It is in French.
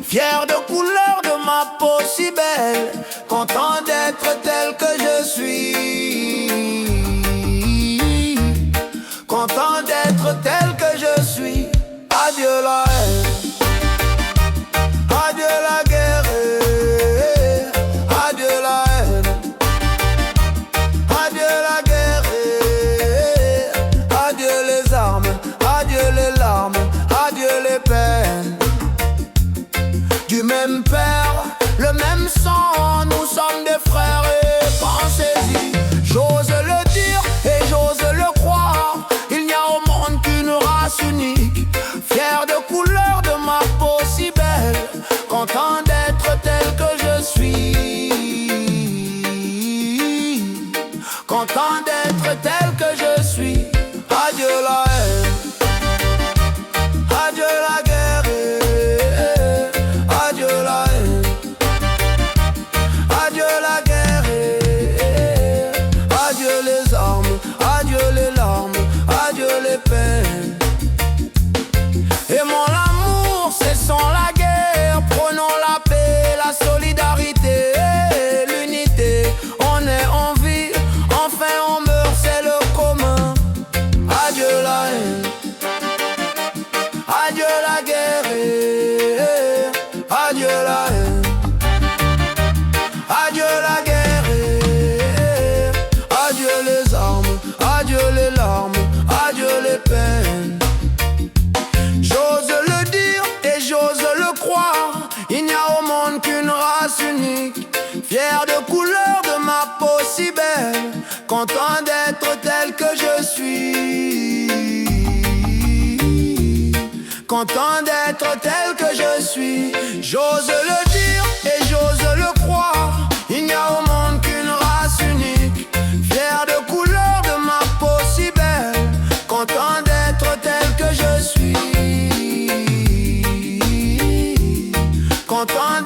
fier de couleur de ma peau si belle, content d'être tel que je suis, content d'être tel que je suis. Adieu la haine, adieu la guerre, adieu la haine, adieu la guerre, adieu les armes, adieu les larmes, adieu les peines. Du même père, le même sang, nous sommes des frères et pensez-y. J'ose le dire et j'ose le croire, il n'y a au monde qu'une race unique, fier de couleur de ma peau si belle, content d'être tel que je suis, content d'être tel que je suis. Adieu la haine, adieu la guerre, adieu la haine, adieu la guerre, adieu les armes, adieu les larmes, adieu les peines. Aimons l'amour, cessons la guerre, prenons la paix, la solidarité, l'unité. On est en vie, enfin on meurt, c'est le commun. Adieu la haine, adieu la guerre, adieu la haine, adieu la guerre, adieu les armes, adieu les larmes, adieu les peines. J'ose le dire et j'ose le croire, il n'y a au monde qu'une race unique, fier de couleur de ma peau si belle, content d'être tel que je suis, content d'être tel que je suis. J'ose le dire et j'ose le croire, il n'y a au monde qu'une race unique, fier de couleur de ma peau si belle, content d'être tel que je suis, content